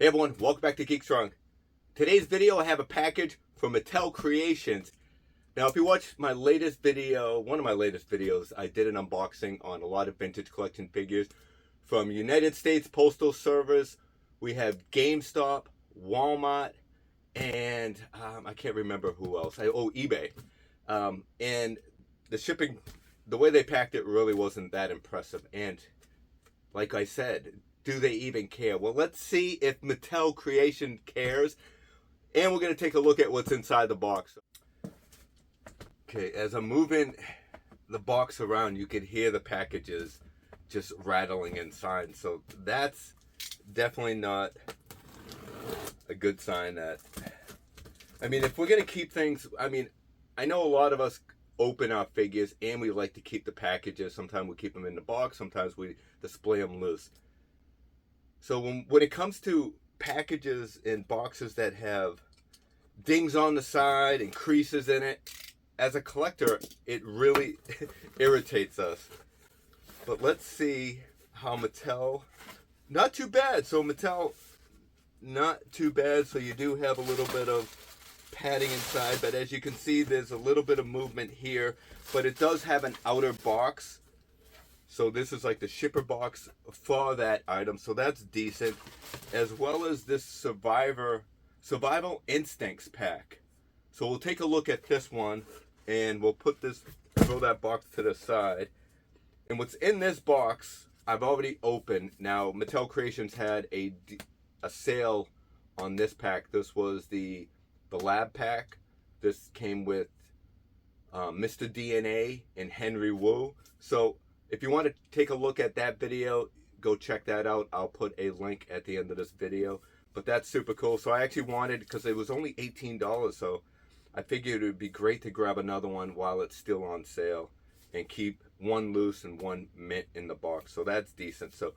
Hey everyone, welcome back to Geek Strong. Today's video I have a package from Mattel Creations. Now if you watched my latest video, one of my latest videos, I did an unboxing on a lot of vintage collection figures from United States Postal Service. We have GameStop, Walmart, and I can't remember who else. eBay. And the shipping, the way they packed it really wasn't that impressive. And like I said, do they even care? Well, let's see if Mattel Creation cares. And we're going to take a look at what's inside the box. Okay, as I'm moving the box around, you could hear the packages just rattling inside. So that's definitely not a good sign that... I mean, if we're going to keep things... I mean, I know a lot of us open our figures and we like to keep the packages. Sometimes we keep them in the box. Sometimes we display them loose. So when it comes to packages and boxes that have dings on the side and creases in it, as a collector, it really irritates us. But let's see how Mattel... Not too bad. So Mattel, not too bad. So you do have a little bit of padding inside. But as you can see, there's a little bit of movement here. But it does have an outer box. So this is like the shipper box for that item. So that's decent. As well as this Survival Instincts pack. So we'll take a look at this one. And we'll throw that box to the side. And what's in this box, I've already opened. Now, Mattel Creations had a sale on this pack. This was the lab pack. This came with Mr. DNA and Henry Wu. So if you want to take a look at that video, go check that out. I'll put a link at the end of this video. But that's super cool. So I actually wanted, because it was only $18, so I figured it would be great to grab another one while it's still on sale and keep one loose and one mint in the box. So that's decent. So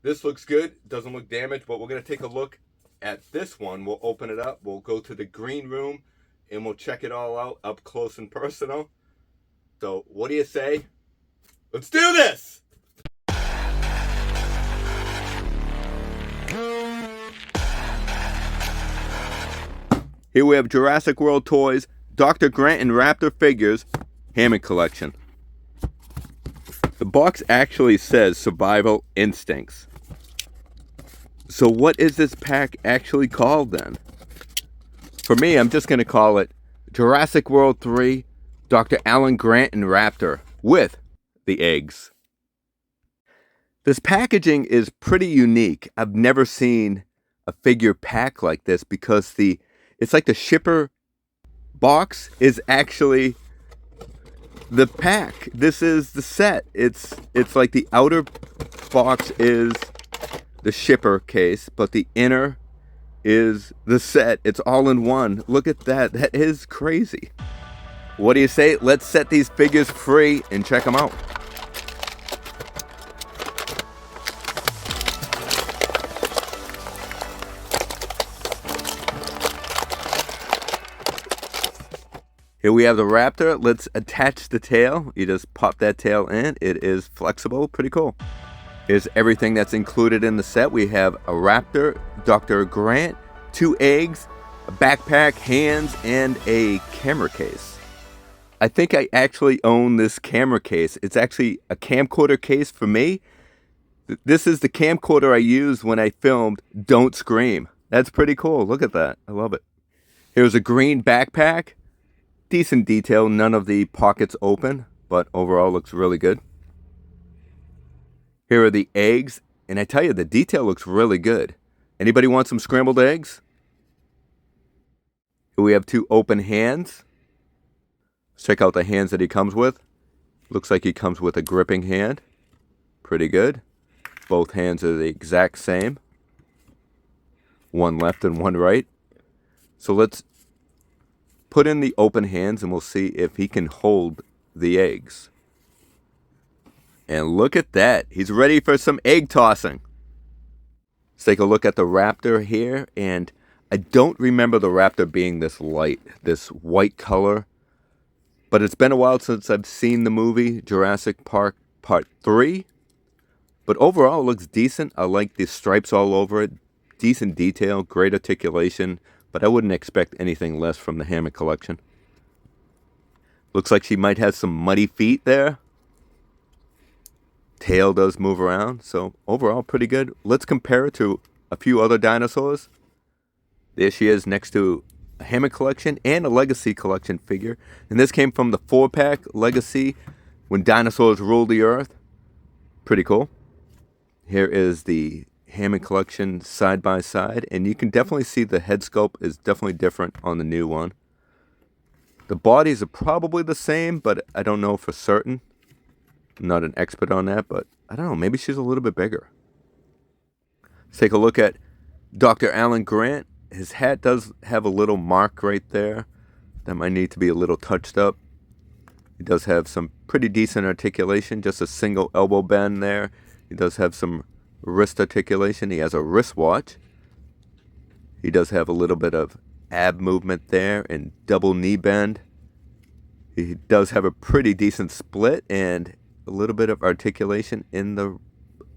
this looks good. Doesn't look damaged, but we're going to take a look at this one. We'll open it up. We'll go to the green room and we'll check it all out up close and personal. So what do you say? Let's do this! Here we have Jurassic World toys, Dr. Grant and Raptor figures, Hammond collection. The box actually says Survival Instincts. So what is this pack actually called then? For me, I'm just going to call it Jurassic World 3, Dr. Alan Grant and Raptor with the eggs. This packaging is pretty unique. I've never seen a figure pack like this because it's like the shipper box is actually the pack. This is the set. It's like the outer box is the shipper case, but the inner is the set. It's all in one. Look at that. That is crazy. What do you say? Let's set these figures free and check them out. Here we have the Raptor. Let's attach the tail. You just pop that tail in. It is flexible. Pretty cool. Here's everything that's included in the set. We have a Raptor, Dr. Grant, 2 eggs, a backpack, hands, and a camera case. I think I actually own this camera case. It's actually a camcorder case for me. This is the camcorder I used when I filmed Don't Scream. That's pretty cool. Look at that. I love it. Here's a green backpack. Decent detail, none of the pockets open, but overall looks really good. Here are the eggs, and I tell you, the detail looks really good. Anybody want some scrambled eggs? Here we have 2 open hands. Let's check out the hands that he comes with. Looks like he comes with a gripping hand. Pretty good. Both hands are the exact same. One left and one right. So let's put in the open hands and we'll see if he can hold the eggs. And look at that. He's ready for some egg tossing. Let's take a look at the Raptor here. And I don't remember the Raptor being this light, this white color. But it's been a while since I've seen the movie Jurassic Park Part 3. But overall, it looks decent. I like the stripes all over it. decent detail, great articulation, but I wouldn't expect anything less from the Hammond collection. Looks like she might have some muddy feet there. Tail does move around, so overall pretty good. Let's compare it to a few other dinosaurs. There she is next to a Hammond collection and a Legacy collection figure. And this came from the 4-pack Legacy When Dinosaurs Ruled the Earth. Pretty cool. Here is the Hammond collection side by side, and you can definitely see the head sculpt is definitely different on the new one. The bodies are probably the same, but I don't know for certain. I'm not an expert on that, but I don't know, maybe she's a little bit bigger. Let's take a look at Dr. Alan Grant. His hat does have a little mark right there that might need to be a little touched up. He does have some pretty decent articulation, just a single elbow bend there. He does have some wrist articulation. He has a wristwatch. He does have a little bit of ab movement there and double knee bend. He does have a pretty decent split and a little bit of articulation in the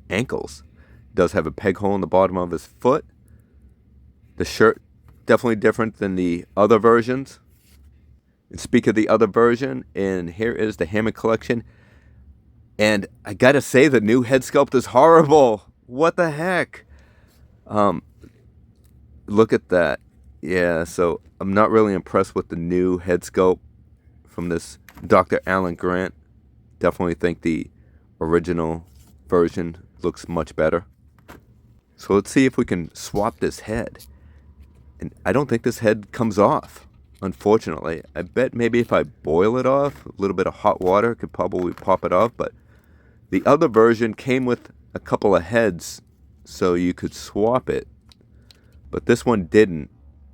ankles. He does have a peg hole in the bottom of his foot. The shirt, definitely different than the other versions. And speak of the other version, and here is the Hammond collection. And I gotta say, the new head sculpt is horrible. What the heck? Look at that. Yeah, so I'm not really impressed with the new head sculpt from this Dr. Alan Grant. Definitely think the original version looks much better. So let's see if we can swap this head. And I don't think this head comes off, unfortunately. I bet maybe if I boil it off, a little bit of hot water could probably pop it off. But the other version came with a couple of heads, so you could swap it. But this one didn't.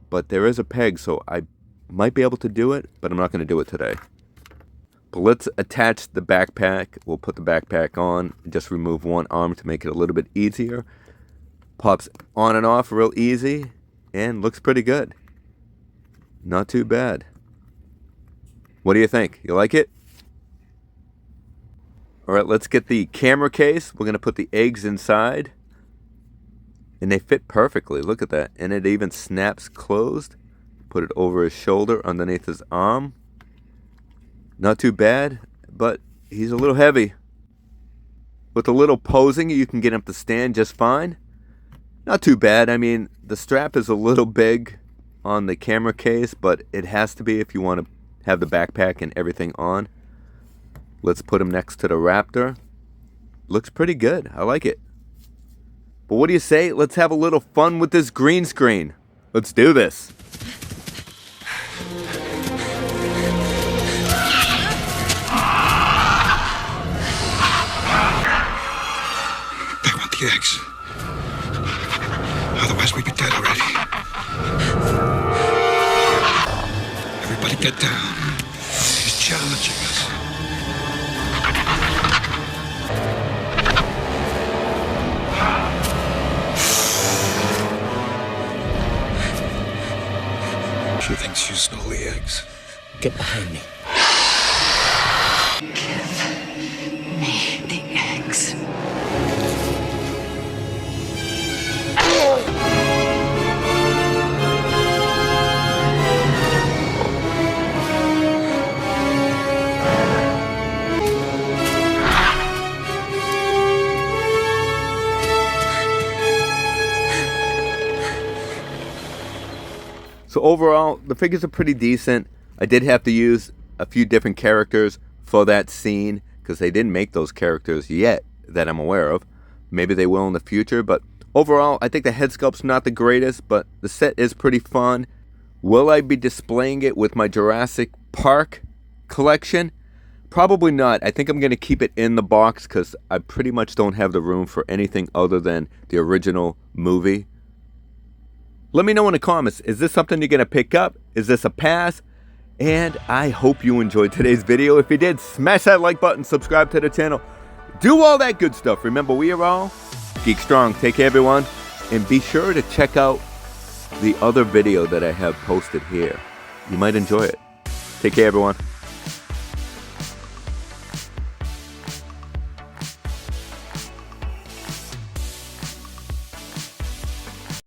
But there is a peg, so I might be able to do it, but I'm not going to do it today. But let's attach the backpack. We'll put the backpack on and just remove one arm to make it a little bit easier. Pops on and off real easy. And looks pretty good. Not too bad. What do you think? You like it? Alright, let's get the camera case. We're going to put the eggs inside. And they fit perfectly. Look at that. And it even snaps closed. Put it over his shoulder, underneath his arm. Not too bad, but he's a little heavy. With a little posing, you can get him to stand just fine. Not too bad. I mean, the strap is a little big on the camera case, but it has to be if you want to have the backpack and everything on. Let's put him next to the Raptor. Looks pretty good. I like it. But what do you say? Let's have a little fun with this green screen. Let's do this. They want the eggs. Otherwise, we'd be dead already. Everybody get down. He's challenging us. She thinks you stole the eggs. Get behind me. Give me the eggs. So overall, the figures are pretty decent. I did have to use a few different characters for that scene because they didn't make those characters yet that I'm aware of. Maybe they will in the future, but overall, I think the head sculpt's not the greatest, but the set is pretty fun. Will I be displaying it with my Jurassic Park collection? Probably not. I think I'm going to keep it in the box because I pretty much don't have the room for anything other than the original movie. Let me know in the comments, is this something you're going to pick up? Is this a pass? And I hope you enjoyed today's video. If you did, smash that like button, subscribe to the channel. Do all that good stuff. Remember, we are all Geek Strong. Take care, everyone. And be sure to check out the other video that I have posted here. You might enjoy it. Take care, everyone.